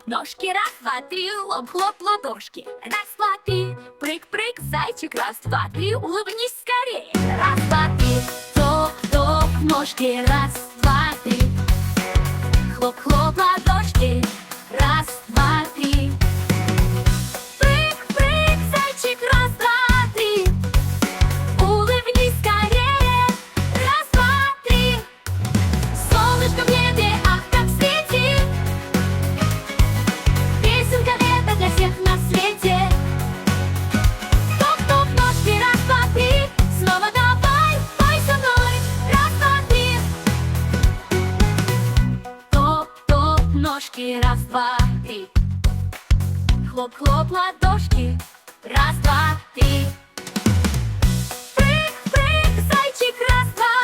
Ножки раз, два, три, лоп, хлоп, ладошки. Раз, два, три, прыг, прыг, зайчик. Раз, два, три, улыбнись скорее. Раз, два, три, топ, топ, ножки. Раз, два, три, хлоп, хлоп, ладошки. Раз, два, три, прыг, прыг, зайчик. Раз, два, три, улыбнись скорее. Раз, два, три, солнышко в небе, ах, как светит. Песенка это для всех на свете. Топ-топ, ножки, раз, два, три. Снова давай, пой со мной. Раз, два, три. Топ-топ, ножки, раз, два, три. Хлоп-хлоп, ладошки. Раз, два, три. Прыг-прыг, зайчик, раз, два,